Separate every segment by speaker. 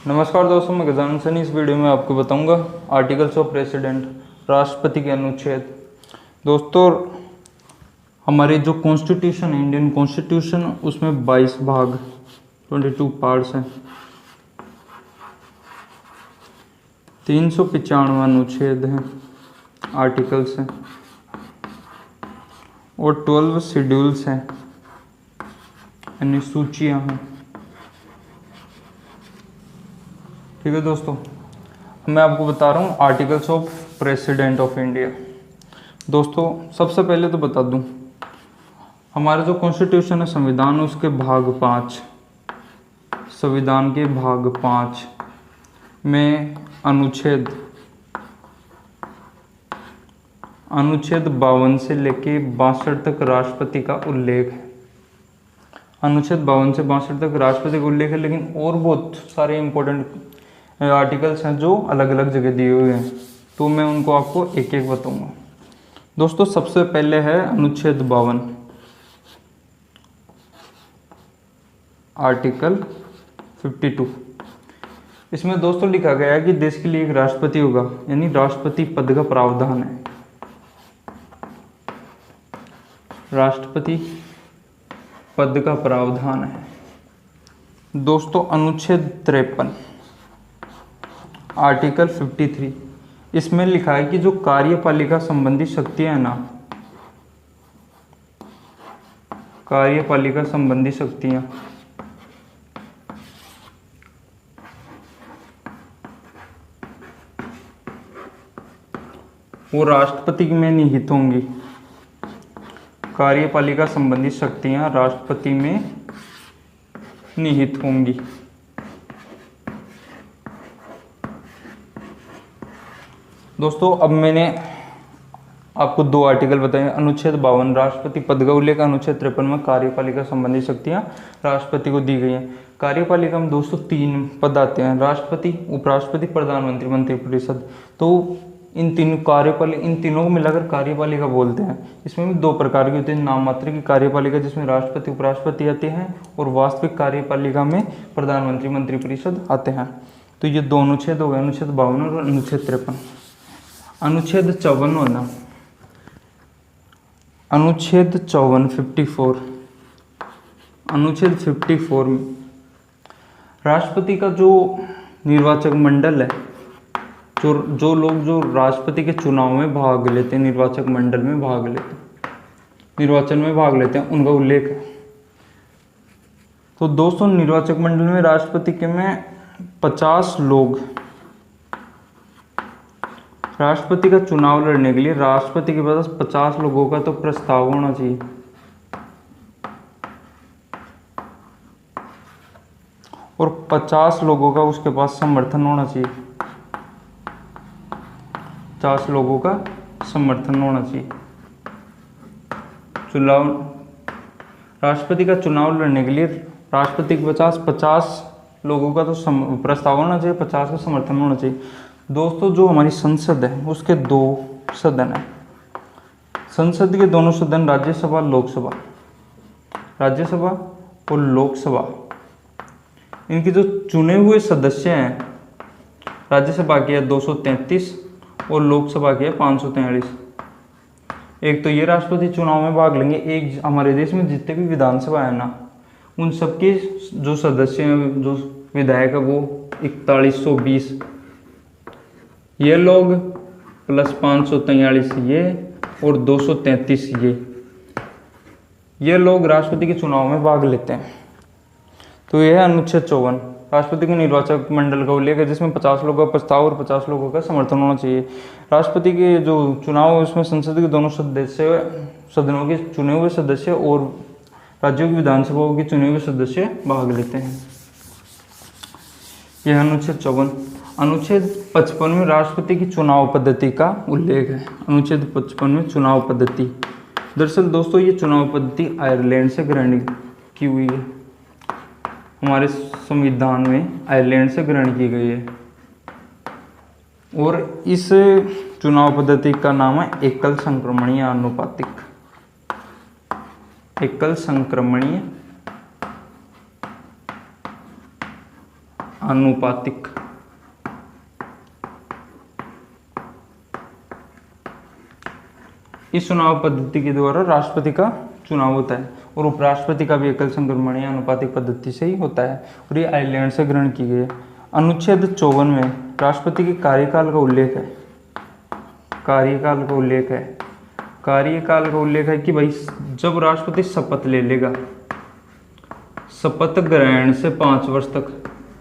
Speaker 1: नमस्कार दोस्तों, मैं गजानन सनी। इस वीडियो में आपको बताऊंगा आर्टिकल्स ऑफ प्रेसिडेंट, राष्ट्रपति के अनुच्छेद। दोस्तों, हमारी जो कॉन्स्टिट्यूशन है, इंडियन कॉन्स्टिट्यूशन, उसमें 22 भाग 22 पार्ट्स हैं, 395 अनुच्छेद हैं, आर्टिकल्स हैं और 12 शेड्यूल्स हैं, यानी सूचियाँ हैं। ठीक है दोस्तों, मैं आपको बता रहा हूँ articles of president of India. दोस्तों, सबसे पहले तो बता दूँ, हमारा जो कॉन्स्टिट्यूशन है, संविधान, उसके भाग 5, संविधान के भाग 5 में अनुच्छेद 52 से लेके 62 तक राष्ट्रपति का उल्लेख है। अनुच्छेद 52 से 62 तक राष्ट्रपति का उल्लेख है, लेकिन और बहुत सारे इंपॉर्टेंट आर्टिकल्स हैं जो अलग अलग जगह दिए हुए हैं, तो मैं उनको आपको एक एक बताऊंगा। दोस्तों, सबसे पहले है अनुच्छेद 52, आर्टिकल 52। इसमें दोस्तों लिखा गया है कि देश के लिए एक राष्ट्रपति होगा, यानी राष्ट्रपति पद का प्रावधान है। राष्ट्रपति पद का प्रावधान है। दोस्तों, अनुच्छेद 53, आर्टिकल 53, इसमें लिखा है कि जो कार्यपालिका संबंधी शक्तियां हैं ना, कार्यपालिका संबंधी शक्तियां, वो राष्ट्रपति में निहित होंगी। कार्यपालिका संबंधी शक्तियां राष्ट्रपति में निहित होंगी। दोस्तों, अब मैंने आपको 2 आर्टिकल बताए। अनुच्छेद 52 राष्ट्रपति पद का उल्लेख, अनुच्छेद 53 में कार्यपालिका संबंधी शक्तियां राष्ट्रपति को दी गई हैं। कार्यपालिका में दोस्तों 3 पद आते हैं, राष्ट्रपति, उपराष्ट्रपति, प्रधानमंत्री, मंत्रिपरिषद। तो इन तीनों को मिलाकर कार्यपालिका बोलते हैं। इसमें भी 2 प्रकार की होती है, नाम मात्र की कार्यपालिका जिसमें राष्ट्रपति उपराष्ट्रपति आते हैं, और वास्तविक कार्यपालिका में प्रधानमंत्री, मंत्रिपरिषद आते हैं। तो ये 2 अनुच्छेद हो गए, अनुच्छेद 52 और अनुच्छेद 53। अनुच्छेद 54 होना, अनुच्छेद 54 54, अनुच्छेद 54 में राष्ट्रपति का जो निर्वाचक मंडल है, जो लोग जो राष्ट्रपति के चुनाव में भाग लेते हैं, निर्वाचक मंडल में भाग लेते हैं, निर्वाचन में भाग लेते हैं, उनका उल्लेख है। तो दोस्तों, निर्वाचक मंडल में राष्ट्रपति के में 50 लोग, राष्ट्रपति का चुनाव लड़ने के लिए राष्ट्रपति के पास 50 लोगों का तो प्रस्ताव होना चाहिए, और 50 लोगों का उसके पास समर्थन होना चाहिए। 50 लोगों का समर्थन होना चाहिए। चुनाव, राष्ट्रपति का चुनाव लड़ने के लिए राष्ट्रपति के 50 लोगों का तो प्रस्ताव होना चाहिए, 50 का समर्थन होना चाहिए। दोस्तों, जो हमारी संसद है उसके 2 सदन है। संसद के दोनों सदन, राज्यसभा, लोकसभा, राज्यसभा और लोकसभा, इनके जो चुने हुए सदस्य हैं, राज्यसभा के 233 और लोकसभा के 543। एक तो ये राष्ट्रपति चुनाव में भाग लेंगे, एक हमारे देश में जितने भी विधानसभा है ना, उन सबके जो सदस्य हैं, जो विधायक है, वो 4120 ये लोग प्लस 543 ये और 233 ये लोग राष्ट्रपति के चुनाव में भाग लेते हैं। तो यह है अनुच्छेद 54, राष्ट्रपति के निर्वाचक मंडल का उल्लेख है, जिसमें 50 लोगों का प्रस्ताव और 50 लोगों का समर्थन होना चाहिए। राष्ट्रपति के जो चुनाव है उसमें संसद के दोनों सदनों के चुने हुए सदस्य और राज्यों की विधानसभाओं के चुने हुए सदस्य भाग लेते हैं। यह अनुच्छेद 54। अनुच्छेद 55 में राष्ट्रपति की चुनाव पद्धति का उल्लेख है। अनुच्छेद 55 में चुनाव पद्धति, दरअसल दोस्तों ये चुनाव पद्धति आयरलैंड से ग्रहण की हुई है। हमारे संविधान में आयरलैंड से ग्रहण की गई है, और इस चुनाव पद्धति का नाम है एकल संक्रमणीय आनुपातिक। एकल संक्रमणीय आनुपातिक। इस चुनाव पद्धति के द्वारा राष्ट्रपति का चुनाव होता है और उपराष्ट्रपति का भी एकल संक्रमणीय आनुपातिक पद्धति से ही होता है और ये आयरलैंड से ग्रहण की गई है। अनुच्छेद 54 में राष्ट्रपति के कार्यकाल का उल्लेख है। कार्यकाल का उल्लेख है। कार्यकाल का उल्लेख है कि भाई जब राष्ट्रपति शपथ ले लेगा, शपथ ग्रहण से 5 वर्ष तक,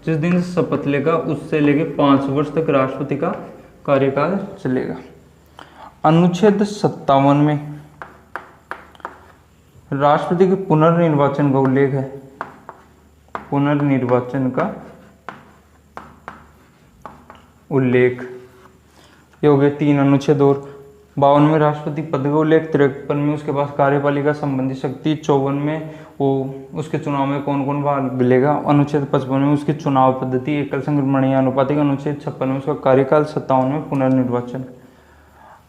Speaker 1: जिस दिन शपथ लेगा उससे लेके 5 वर्ष तक राष्ट्रपति का कार्यकाल चलेगा। अनुच्छेद 57 में राष्ट्रपति के पुनर्निर्वाचन का उल्लेख है। पुनर्निर्वाचन का उल्लेख, ये हो गए 3 अनुच्छेद। और 52 में राष्ट्रपति पद का उल्लेख, 53 में उसके पास कार्यपालिका संबंधी शक्ति, 54 में वो उसके चुनाव में कौन कौन भाग लेगा, अनुच्छेद 55 में उसकी चुनाव पद्धति एकल संक्रमणीय आनुपातिक, अनुच्छेद 56 में उसका कार्यकाल, 57 में पुनर्निर्वाचन।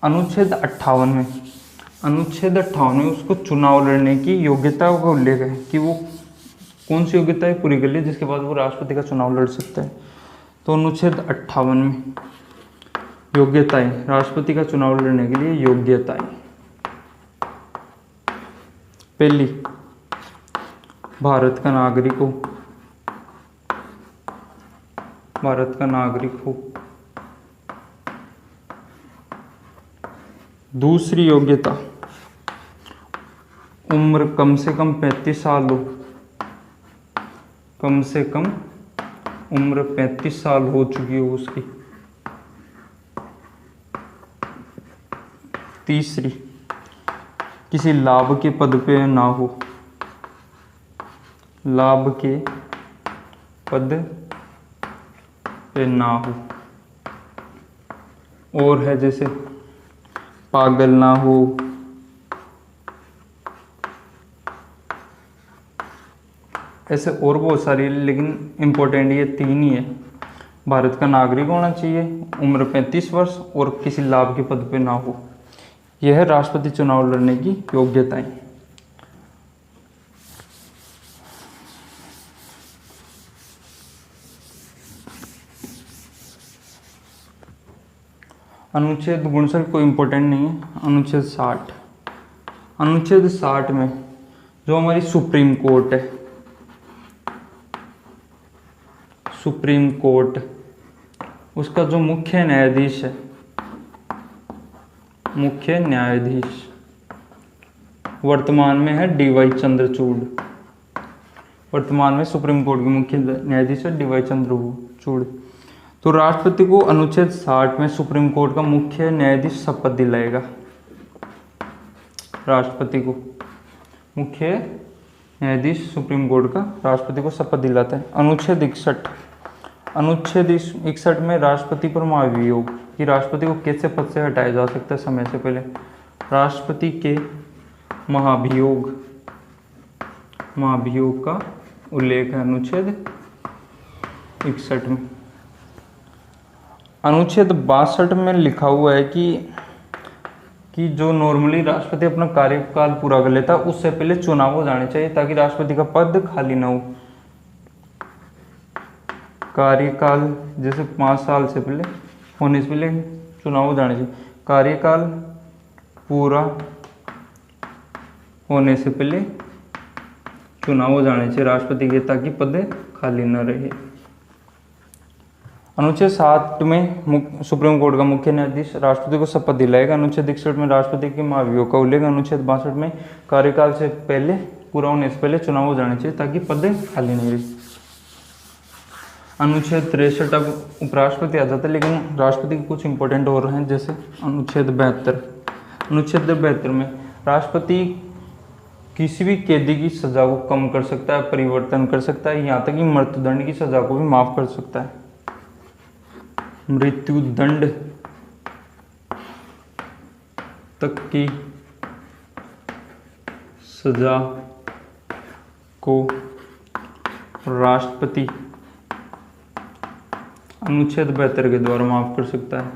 Speaker 1: अनुच्छेद 58 में उसको चुनाव लड़ने की योग्यता का उल्लेख है कि वो कौन सी योग्यताएं पूरी कर ली जिसके बाद वो राष्ट्रपति का चुनाव लड़ सकता है। तो अनुच्छेद 58 में योग्यताएं, राष्ट्रपति का चुनाव लड़ने के लिए योग्यताएं। पहली, भारत का नागरिक हो। दूसरी योग्यता, उम्र कम से कम 35 साल हो। कम से कम उम्र 35 साल हो चुकी हो उसकी। तीसरी, किसी लाभ के पद पे ना हो। लाभ के पद पे ना हो। और है जैसे पागल ना हो, ऐसे और बहुत सारी, लेकिन इम्पोर्टेंट ये 3 ही है। भारत का नागरिक होना चाहिए, उम्र 35 वर्ष और किसी लाभ के पद पे ना हो। यह है राष्ट्रपति चुनाव लड़ने की योग्यताएं। अनुच्छेद 59 कोई इम्पोर्टेंट नहीं है। अनुच्छेद 60, अनुच्छेद 60 में जो हमारी सुप्रीम कोर्ट है, सुप्रीम कोर्ट, उसका जो मुख्य न्यायाधीश है, मुख्य न्यायाधीश वर्तमान में है डीवाई चंद्रचूड़। वर्तमान में सुप्रीम कोर्ट के मुख्य न्यायाधीश है डीवाई चंद्रचूड़। तो राष्ट्रपति को अनुच्छेद 60 में सुप्रीम कोर्ट का मुख्य न्यायाधीश शपथ दिलाएगा। राष्ट्रपति को मुख्य न्यायाधीश सुप्रीम कोर्ट का राष्ट्रपति को शपथ दिलाता है। अनुच्छेद 61, अनुच्छेद 61 में राष्ट्रपति पर महाभियोग, कि राष्ट्रपति को कैसे पद से हटाया जा सकता है समय से पहले। राष्ट्रपति के महाभियोग का उल्लेख है अनुच्छेद 61 में। अनुच्छेद 62 में लिखा हुआ है कि जो नॉर्मली राष्ट्रपति अपना कार्यकाल पूरा कर लेता है उससे पहले चुनाव हो जाने चाहिए ताकि राष्ट्रपति का पद खाली ना हो। कार्यकाल जैसे 5 साल से पहले होने से पहले चुनाव हो जाने चाहिए। कार्यकाल पूरा होने से पहले चुनाव हो जाने चाहिए राष्ट्रपति के ताकि पद खाली न रहे। अनुच्छेद 60 में सुप्रीम कोर्ट का मुख्य न्यायाधीश राष्ट्रपति को शपथ दिलाएगा। अनुच्छेद 61 में राष्ट्रपति के महाभियोग का उल्लेख। अनुच्छेद 62 में कार्यकाल से पहले पूरा होने से पहले चुनाव हो जाने चाहिए ताकि पद खाली नहीं रहे। अनुच्छेद 63 अब उपराष्ट्रपति आ जाता है, लेकिन राष्ट्रपति के कुछ इंपॉर्टेंट और हैं जैसे अनुच्छेद 72। अनुच्छेद 72 में राष्ट्रपति किसी भी कैदी की सजा को कम कर सकता है, परिवर्तन कर सकता है, यहाँ तक कि मृत्युदंड की सजा को भी माफ कर सकता है। मृत्युदंड तक की सजा को राष्ट्रपति अनुच्छेद 72 के द्वारा माफ कर सकता है।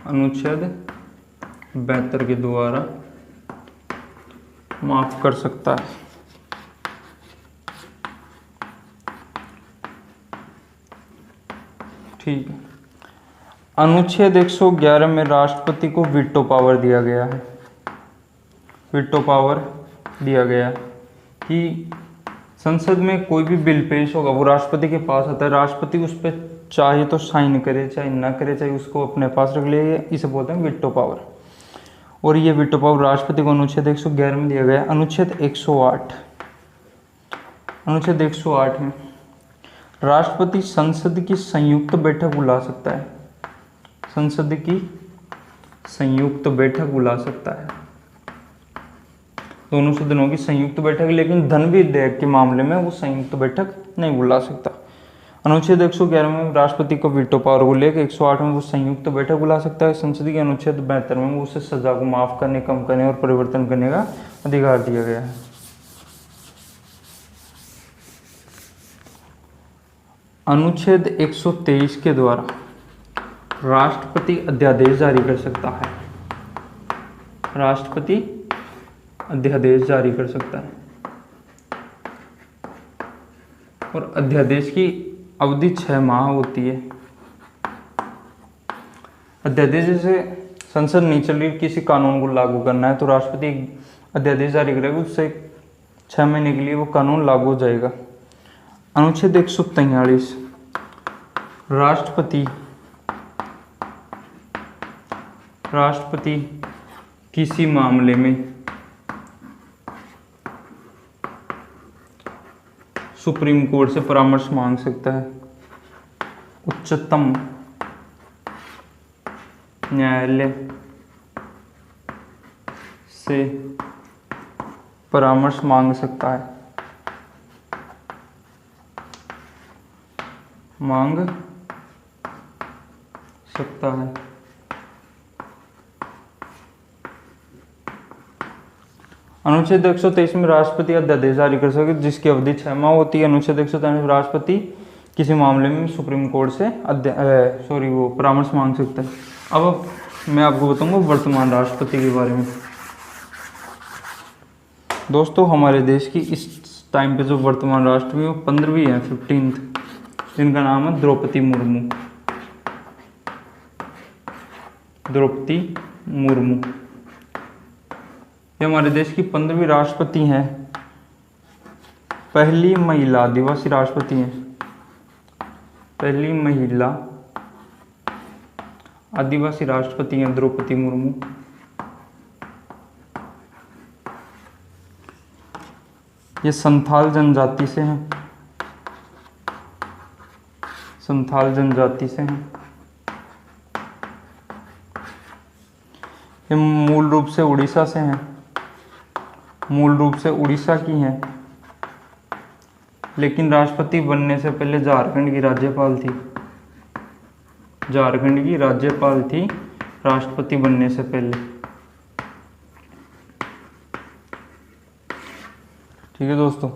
Speaker 1: अनुच्छेद 72 के द्वारा माफ कर सकता है। ठीक है। अनुच्छेद 111 में राष्ट्रपति को वीटो पावर दिया गया है। वीटो पावर दिया गया कि संसद में कोई भी बिल पेश होगा वो राष्ट्रपति के पास आता है, राष्ट्रपति उस पर चाहे तो साइन करे चाहे ना करे, चाहे उसको अपने पास रख ले, इसे बोलते हैं वीटो पावर। और ये वीटो पावर राष्ट्रपति को अनुच्छेद 111 में दिया गया है। अनुच्छेद 108, अनुच्छेद 108 में राष्ट्रपति संसद की संयुक्त बैठक बुला सकता है। संसद की संयुक्त बैठक बुला सकता है, दोनों सदनों की संयुक्त बैठक, लेकिन धन विधेयक के मामले में वो संयुक्त बैठक नहीं बुला सकता। अनुच्छेद 111 में राष्ट्रपति को वीटो पावर को लेकर 108 में वो संयुक्त बैठक बुला सकता है। संसद के अनुच्छेद 72 में वो उसे सजा को माफ करने, कम करने और परिवर्तन करने का अधिकार दिया गया है। अनुच्छेद 123 के द्वारा राष्ट्रपति अध्यादेश जारी कर सकता है। राष्ट्रपति अध्यादेश जारी कर सकता है और अध्यादेश की अवधि 6 माह होती है। अध्यादेश जैसे संसद नहीं चल रही, किसी कानून को लागू करना है तो राष्ट्रपति अध्यादेश जारी करेगा, उससे 6 महीने के लिए वो कानून लागू हो जाएगा। अनुच्छेद 143 राष्ट्रपति किसी मामले में सुप्रीम कोर्ट से परामर्श मांग सकता है, उच्चतम न्यायालय से परामर्श मांग सकता है, मांग सकता है। अनुच्छेद 123 में राष्ट्रपति अध्यादेश जारी कर सके जिसकी अवधि 6 माह होती है। अनुच्छेद 123 में राष्ट्रपति किसी मामले में सुप्रीम कोर्ट से वो परामर्श मांग सकता है। अब मैं आपको बताऊंगा वर्तमान राष्ट्रपति के बारे में। दोस्तों, हमारे देश की इस टाइम पे जो वर्तमान राष्ट्रपति वो 15वीं है, 15th, जिनका नाम है द्रौपदी मुर्मू। द्रौपदी मुर्मू ये हमारे देश की 15वीं राष्ट्रपति हैं, पहली महिला आदिवासी राष्ट्रपति हैं, पहली महिला आदिवासी राष्ट्रपति हैं द्रौपदी मुर्मू। ये संथाल जनजाति से हैं, संथाल जनजाति से हैं। ये मूल रूप से उड़ीसा से हैं, मूल रूप से उड़ीसा की हैं, लेकिन राष्ट्रपति बनने से पहले झारखंड की राज्यपाल थी। झारखंड की राज्यपाल थी राष्ट्रपति बनने से पहले। ठीक है दोस्तों।